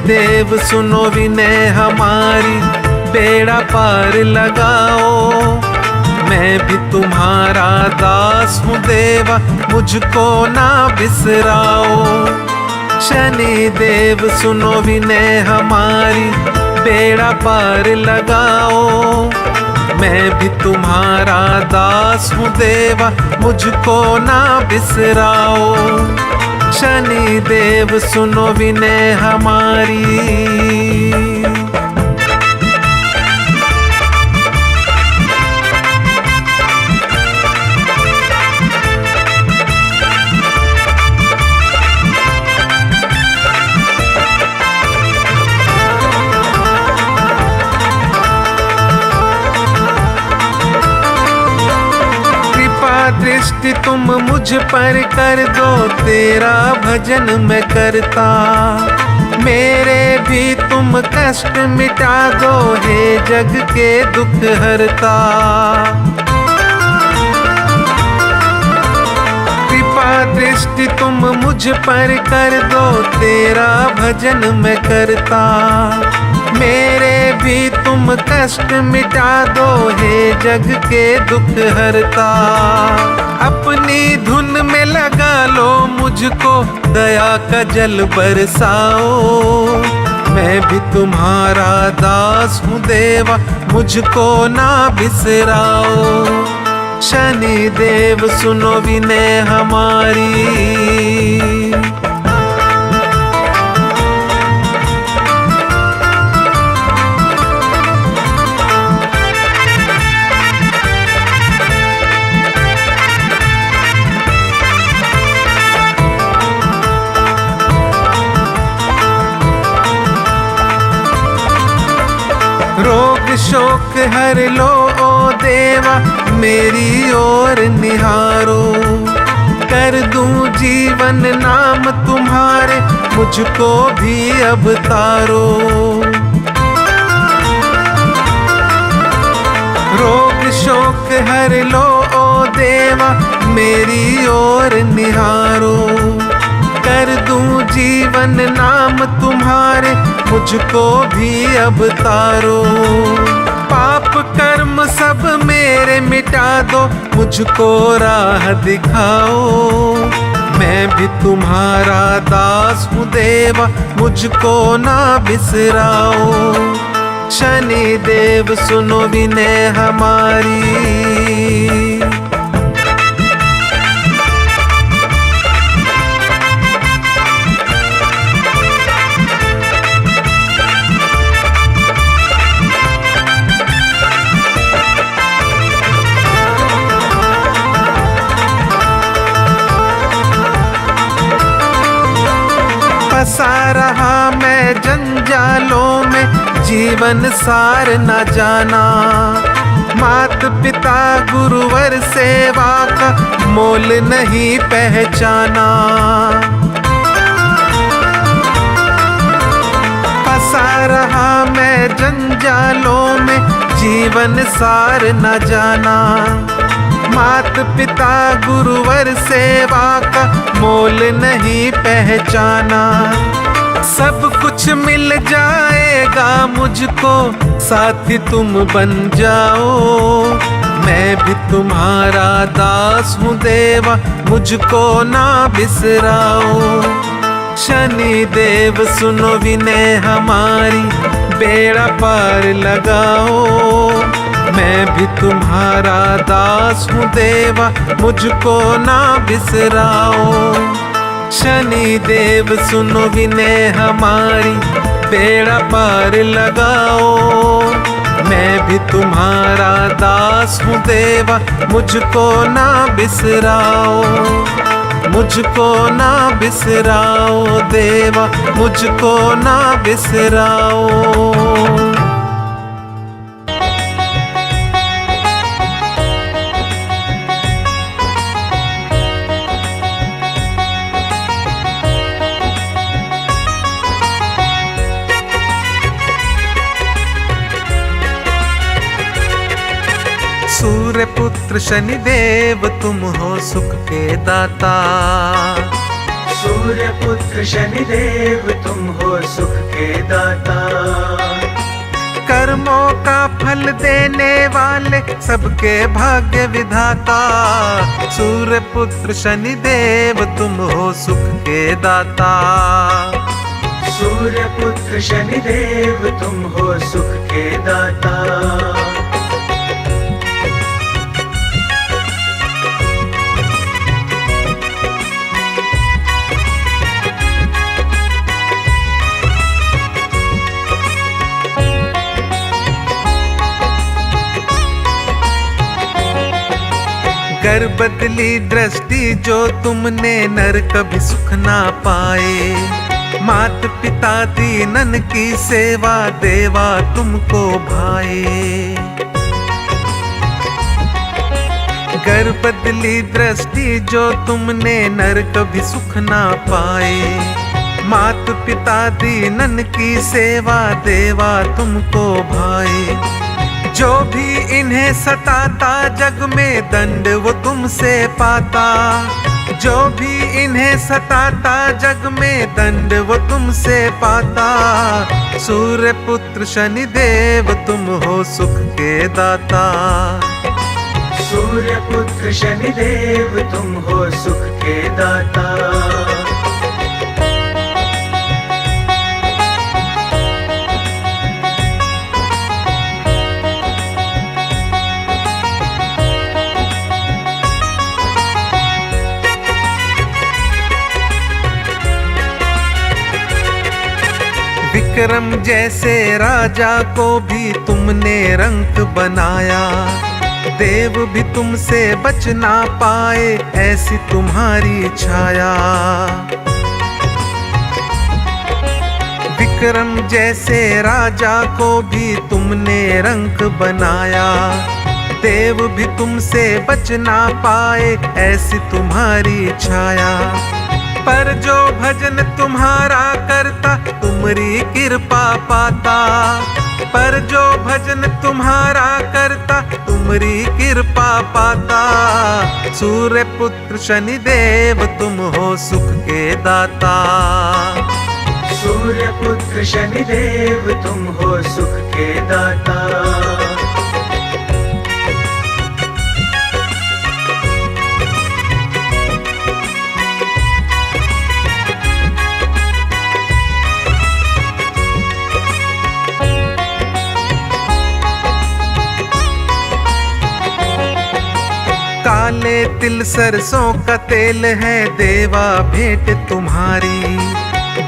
देव सुनो विनय हमारी, बेड़ा पार लगाओ। मैं भी तुम्हारा दास हूँ देवा, मुझको ना बिसराओ। शनि देव सुनो विनय हमारी, बेड़ा पार लगाओ। मैं भी तुम्हारा दास हूँ देवा, मुझको ना बिसराओ। शनि देव सुनो विनय हमारी। दृष्टि तुम मुझ पर कर दो, तेरा भजन मैं करता। मेरे भी तुम कष्ट मिटा दो, हे जग के दुख हरता। कृपा दृष्टि तुम मुझ पर कर दो, तेरा भजन मैं करता। मेरे भी तुम कष्ट मिटा दो, हे जग के दुख हरता। अपनी धुन में लगा लो मुझको, दया का जल बरसाओ। मैं भी तुम्हारा दास हूँ देवा, मुझको ना बिसराओ। शनि देव सुनो विनय हमारी। रोग शोक हर लो ओ देवा, मेरी ओर निहारो। कर दूं जीवन नाम तुम्हारे, मुझको भी अब तारो। रोग शोक हर लो ओ देवा, मेरी ओर निहारो। कर दूं जीवन नाम तुम्हारे, मुझको भी अब तारो। पाप कर्म सब मेरे मिटा दो, मुझको राह दिखाओ। मैं भी तुम्हारा दास हूँ देवा, मुझको ना बिसराओ। शनि देव सुनो विनय हमारी। फंसा रहा मैं जंजालों में, जीवन सार न जाना। मात पिता गुरुवर सेवा का मोल नहीं पहचाना। फंसा रहा मैं जंजालों में, जीवन सार न जाना। मात पिता गुरुवर सेवा का मोल नहीं पहचाना। सब कुछ मिल जाएगा मुझको, साथी तुम बन जाओ। मैं भी तुम्हारा दास हूँ देवा, मुझको ना बिसराओ। शनि देव सुनो विनय हमारी, बेड़ा पार लगाओ। मैं भी तुम्हारा दास हूँ देवा, मुझको ना बिसराओ। शनि देव सुनो विनय हमारी, बेड़ा पार लगाओ। मैं भी तुम्हारा दास हूँ देवा, मुझको ना बिसराओ। मुझको ना बिसराओ देवा, मुझको ना बिसराओ। सूर्य पुत्र शनिदेव तुम हो सुख के दाता। सूर्य पुत्र शनिदेव तुम हो सुख के दाता। कर्मों का फल देने वाले सबके भाग्य विधाता। सूर्य पुत्र शनिदेव तुम हो सुख के दाता। सूर्य पुत्र शनिदेव तुम हो सुख के दाता। कर बदली दृष्टि जो तुमने नर कभी सुख ना पाए। मात पिता दीनन की सेवा देवा तुमको भाए। कर बदली दृष्टि जो तुमने नर कभी सुख ना पाए। मात पिता दीनन की सेवा देवा तुमको भाए। जो भी इन्हें सताता जग में दंड वो तुमसे पाता। जो भी इन्हें सताता जग में दंड वो तुमसे पाता। सूर्य पुत्र शनिदेव तुम हो सुख के दाता। सूर्य पुत्र शनिदेव तुम हो सुख के दाता। विक्रम जैसे राजा को भी तुमने रंक बनाया। देव भी तुमसे बच ना पाए ऐसी तुम्हारी छाया। विक्रम जैसे राजा को भी तुमने रंक बनाया। देव भी तुमसे बच ना पाए ऐसी तुम्हारी छाया। पर जो भजन तुम्हारा करता तुम्हारी कृपा पाता। पर जो भजन तुम्हारा करता तुम्हारी कृपा पाता। सूर्य पुत्र शनिदेव तुम हो सुख के दाता। सूर्य पुत्र शनिदेव तुम हो सुख के दाता। काले तिल सरसों का तेल है देवा भेंट तुम्हारी।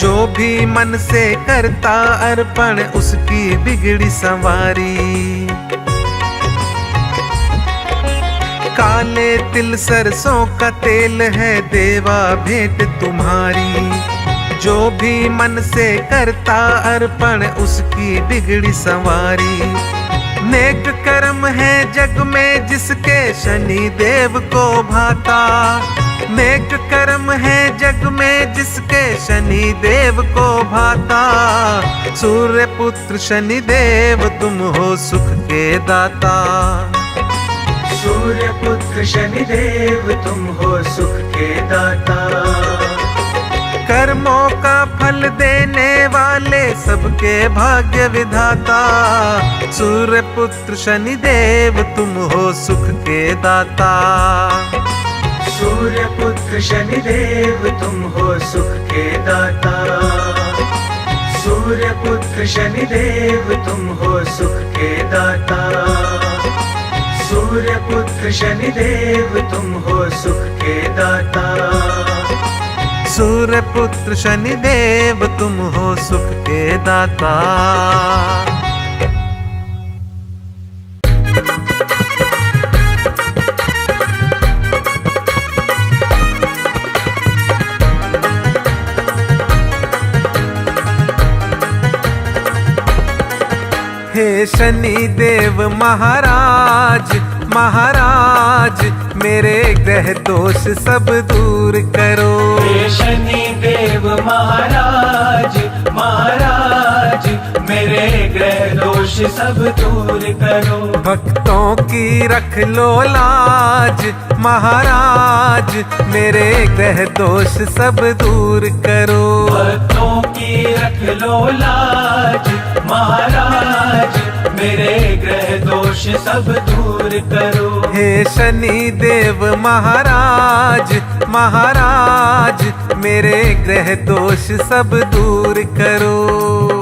जो भी मन से करता अर्पण उसकी बिगड़ी संवारी। काले तिल सरसों का तेल है देवा भेंट तुम्हारी। जो भी मन से करता अर्पण उसकी बिगड़ी संवारी। नेक कर्म है जग में जिसके शनि देव को भाता। नेक कर्म है जग में जिसके शनि देव को भाता। सूर्य पुत्र शनि देव तुम हो सुख के दाता। सूर्य पुत्र शनिदेव तुम हो सुख के दाता। कर्मों का फल देने वाले सबके भाग्य विधाता। सूर्य पुत्र शनिदेव तुम हो सुख के दाता। सूर्य पुत्र शनिदेव तुम हो सुख के दाता। सूर्य पुत्र शनिदेव तुम हो सुख के दाता। सूर्य पुत्र शनिदेव तुम हो सुख के दाता। सूर्य पुत्र शनिदेव तुम हो सुख के दाता। हे शनि देव महाराज महाराज मेरे ग्रह दोष सब दूर करो। हे शनि देव महाराज महाराज महाराज मेरे ग्रह दोष सब दूर करो। भक्तों की रख लो लाज महाराज मेरे ग्रह दोष सब दूर करो। भक्तों की रख लो लाज महाराज मेरे ग्रह दोष सब दूर करो। हे शनि देव महाराज महाराज मेरे ग्रह दोष सब दूर करो।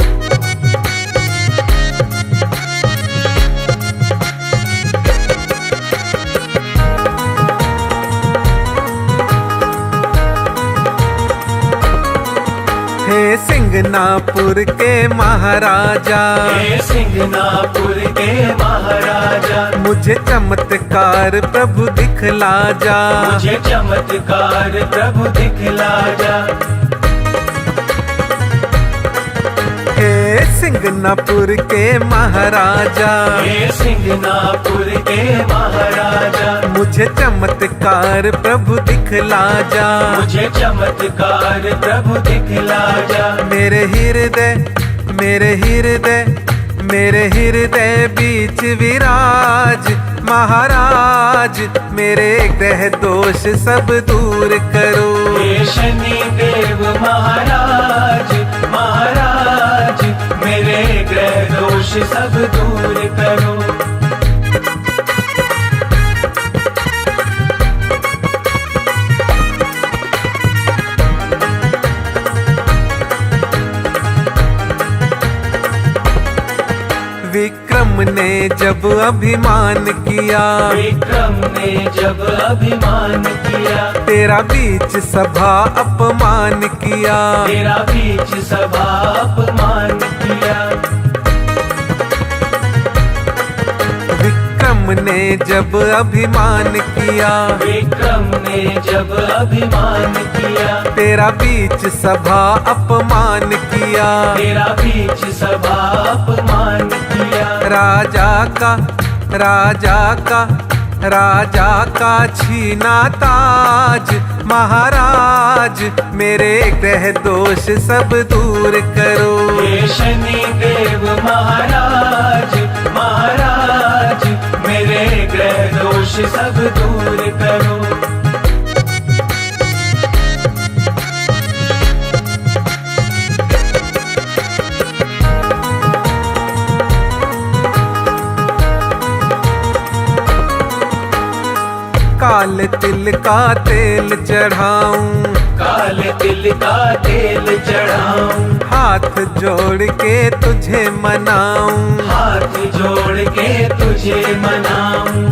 हे सिंगनापुर के महाराजा, हे सिंगनापुर के महाराजा, मुझे चमत्कार प्रभु दिखला जा। मुझे चमत्कार प्रभु दिखला जा। हे सिंगनापुर के महाराजा, हे सिंगनापुर के महाराजा, मुझे चमत्कार प्रभु दिखला जा। मुझे चमत्कार प्रभु दिखला जा। मेरे हृदय मेरे हृदय मेरे हृदय बीच विराज महाराज मेरे ग्रह दोष सब दूर करो। हे शनि देव महाराज महाराज मेरे ग्रह दोष सब दूर करो। विक्रम ने जब अभिमान किया, विक्रम ने जब अभिमान किया, तेरा बीच सभा अपमान किया। तेरा बीच सभा अपमान किया। विक्रम ने जब अभिमान किया, विक्रम ने जब अभिमान किया, तेरा बीच सभा अपमान किया। तेरा बीच सभा अपमान किया। राजा का राजा का राजा का छीना ताज महाराज मेरे ग्रह दोष सब दूर करो। हे शनि देव महाराज महाराज मेरे ग्रह दोष सब दूर करो। काले तिल का तेल चढ़ाऊं, काले तिल का तेल चढ़ाऊं, हाथ जोड़ के तुझे मनाऊं। हाथ जोड़ के तुझे मनाऊं।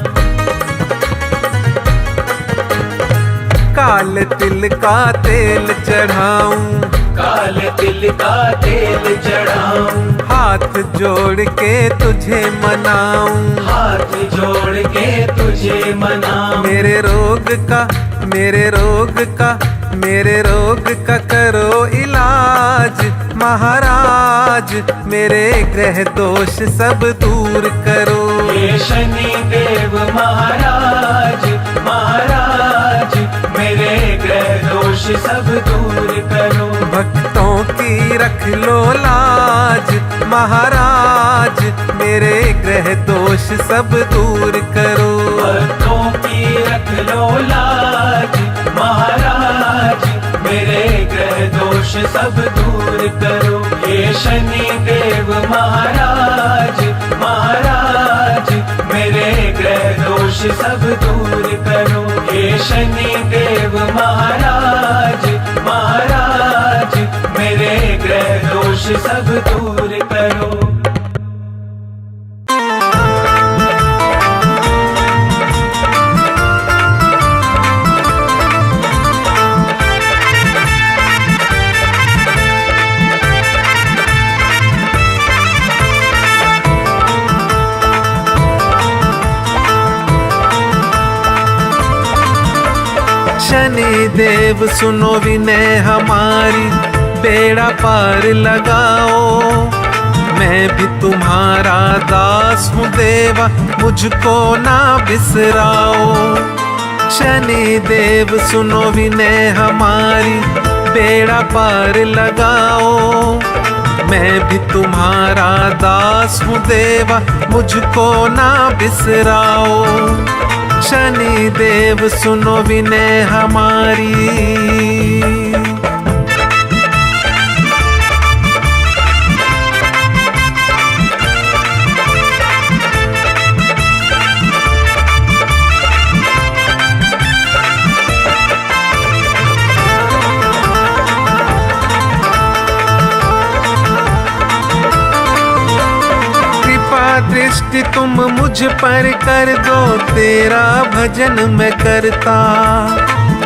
काले तिल का तेल चढ़ाऊं, काले तिल का तेल चढ़ाऊं, हाथ जोड़ के तुझे मनाऊं। हाथ जोड़ के तुझे मनाऊं। मेरे रोग का मेरे रोग का मेरे रोग का करो इलाज महाराज मेरे ग्रह दोष सब दूर करो। हे शनि देव महाराज महाराज मेरे ग्रह दोष सब दूर करो। भक्तों की रख लो लाज महाराज मेरे ग्रह दोष सब दूर करो। भक्तों की रख लो लाज महाराज मेरे ग्रह दोष सब दूर करो। हे शनि देव महाराज महाराज मेरे ग्रह दोष सब दूर करो। हे शनि देव महाराज महाराज मेरे ग्रह दोष सब दूर करो। शनि देव सुनो विनय हमारी बेड़ा पार लगाओ। मैं भी तुम्हारा दास हूँ देवा मुझको ना बिसराओ। शनि देव सुनो विनय हमारी बेड़ा पार लगाओ। मैं भी तुम्हारा दास हूँ देवा, मुझको ना बिसराओ। शनि देव सुनो विनय हमारी। दृष्टि तुम मुझ पर कर दो, तेरा भजन मैं करता।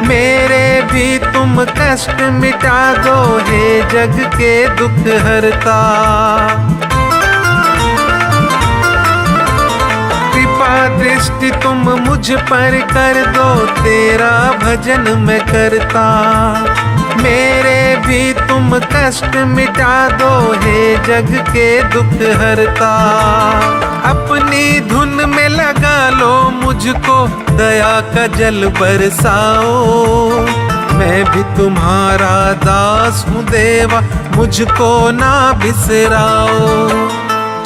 मेरे भी तुम कष्ट मिटा दो, हे जग के दुख हरता। कृपा दृष्टि तुम मुझ पर कर दो, तेरा भजन मैं करता। मेरे भी तुम कष्ट मिटा दो, हे जग के दुख हरता। अपनी धुन में लगा लो मुझको, दया का जल बरसाओ। मैं भी तुम्हारा दास हूँ देवा, मुझको ना बिसराओ।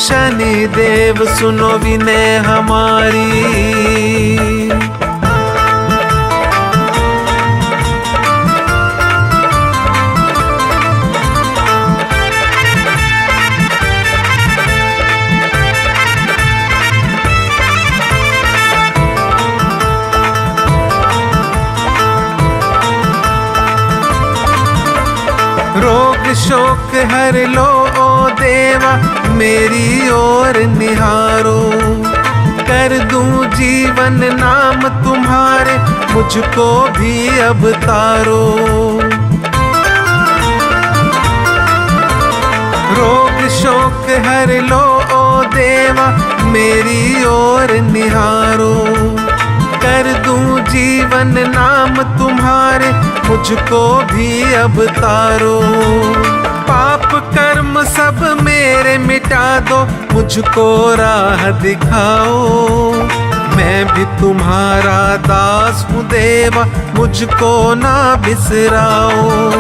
शनि देव सुनो विनय हमारी। रोग शोक हर लो ओ देवा, मेरी ओर निहारो। कर दूं जीवन नाम तुम्हारे, मुझको भी अब तारो। रोग शोक हर लो ओ देवा, मेरी ओर निहारो। कर दूं जीवन नाम तुम्हारे, मुझको भी अब तारो। पाप कर्म सब मेरे मिटा दो, मुझको राह दिखाओ। मैं भी तुम्हारा दास हूँ देवा, मुझको ना बिसराओ।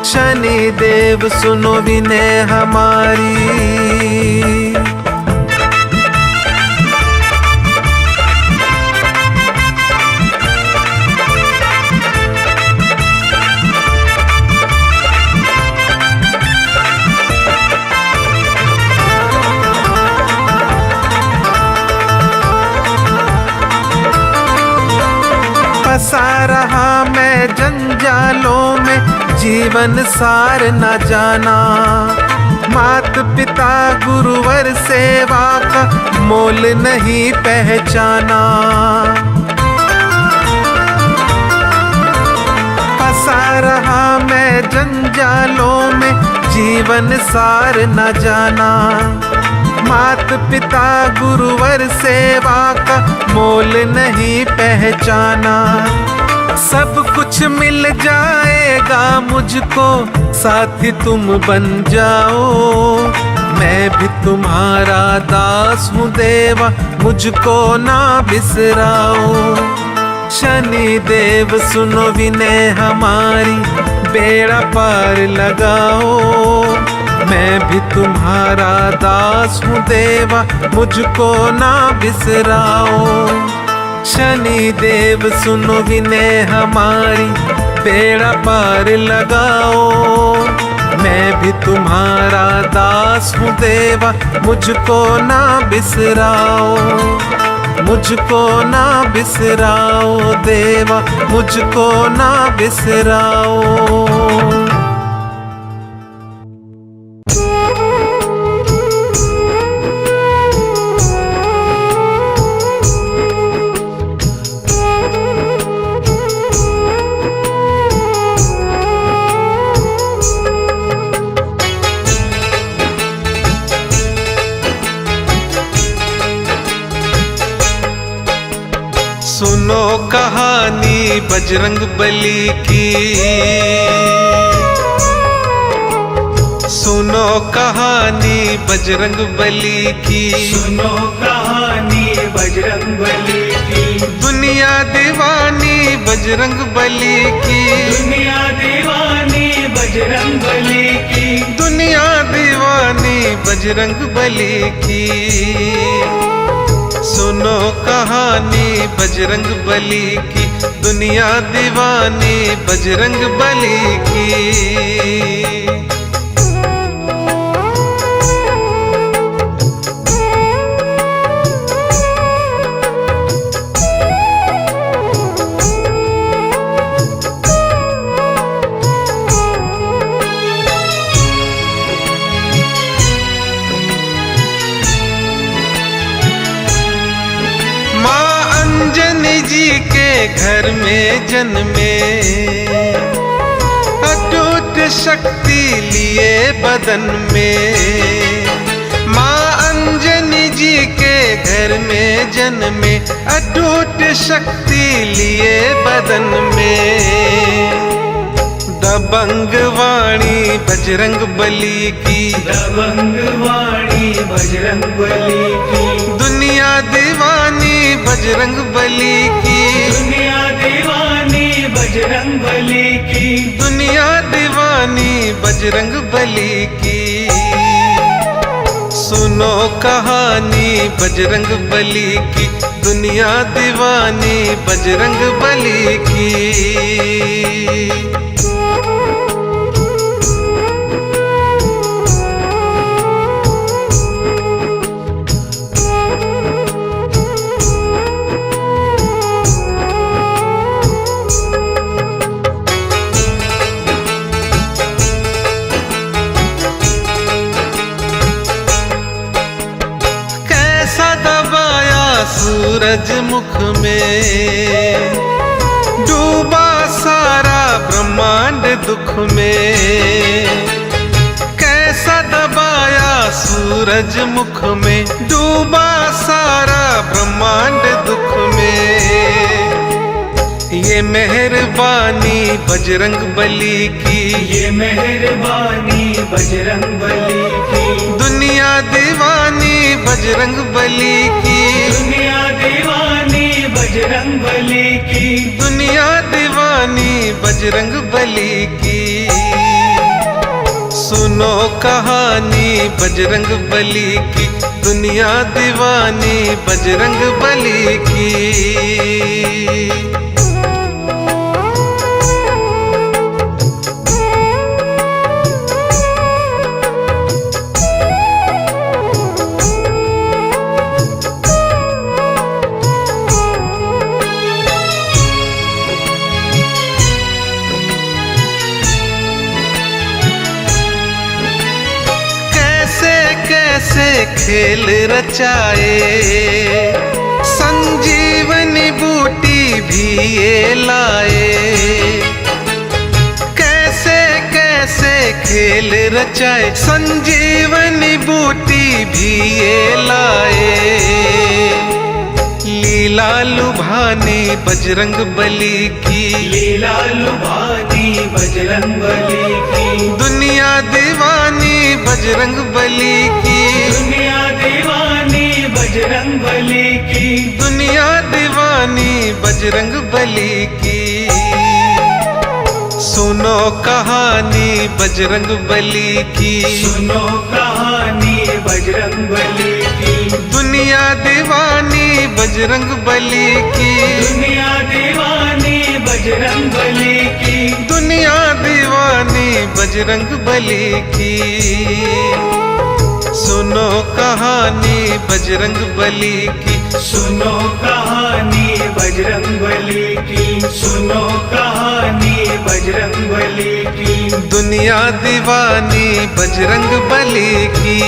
शनि देव सुनो विनय हमारी। फंसा रहा मैं जंजालों में, जीवन सार न जाना। मात पिता गुरुवर सेवा का मोल नहीं पहचाना। फंसा रहा मैं जंजालों में, जीवन सार न जाना। मात पिता गुरुवर सेवा का मोल नहीं पहचाना। सब कुछ मिल जाएगा मुझको, साथी तुम बन जाओ। मैं भी तुम्हारा दास हूँ देवा, मुझको ना बिसराओ। शनि देव सुनो विनय हमारी, बेड़ा पार लगाओ। मैं भी तुम्हारा दास हूँ देवा, मुझको ना बिसराओ। शनि देव सुनो विनय हमारी, बेड़ा पार लगाओ। मैं भी तुम्हारा दास हूँ देवा, मुझको ना बिसराओ। मुझको ना बिसराओ देवा, मुझको ना बिसराओ। सुनो कहानी बजरंग बली की, सुनो कहानी बजरंग बली की। सुनो कहानी बजरंग बली की। दुनिया दीवानी बजरंग बली की। दुनिया दीवानी बजरंग बली की। दुनिया दीवानी बजरंग बली की। सुनो कहानी बजरंग बली की, दुनिया दीवानी बजरंग बली की। अंजनी जी के घर में जन्मे, अटूट शक्ति लिए बदन में। माँ अंजनी जी के घर में जन्मे, अटूट शक्ति लिए बदन में। दबंग वाणी बजरंग बली की, दबंग वाणी बजरंग बली की। दुनिया दीवानी बजरंग बली की, दुनिया दीवानी बजरंग बली की। दुनिया दीवानी बजरंग बली की। सुनो कहानी बजरंग बली की, दुनिया दीवानी बजरंग बली की। सूरज मुख में डूबा सारा ब्रह्मांड दुख में। कैसा दबाया सूरज मुख में, डूबा सारा ब्रह्मांड दुख में। ये मेहरबानी बजरंग बली की, ये मेहरबानी बजरंग बली की। दुनिया दीवानी बजरंग बली की, दुनिया दीवानी बजरंग बली की। दुनिया दीवानी बजरंग बली की। सुनो कहानी बजरंग बली की, दुनिया दीवानी बजरंग बली की। कैसे खेल रचाए, संजीवनी बूटी भी ये लाए। कैसे कैसे खेल रचाए, संजीवनी बूटी भी ये लाए। लीला लुभानी बजरंग बली की, लीला लुभानी बजरंग बली की। दुनिया दीवानी बजरंग बली की, दुनिया दीवानी बजरंग बली की। दुनिया दीवानी बजरंग बली की। सुनो कहानी बजरंग बली की, सुनो कहानी बजरंग बली की। दुनिया दीवानी बजरंग बली की, दुनिया दीवानी बजरंग बली की। दुनिया दीवानी बजरंग बली की। सुनो कहानी बजरंग बली की, सुनो कहानी बजरंग बली की। सुनो कहानी बजरंग बली की। दुनिया दीवानी बजरंग बली की।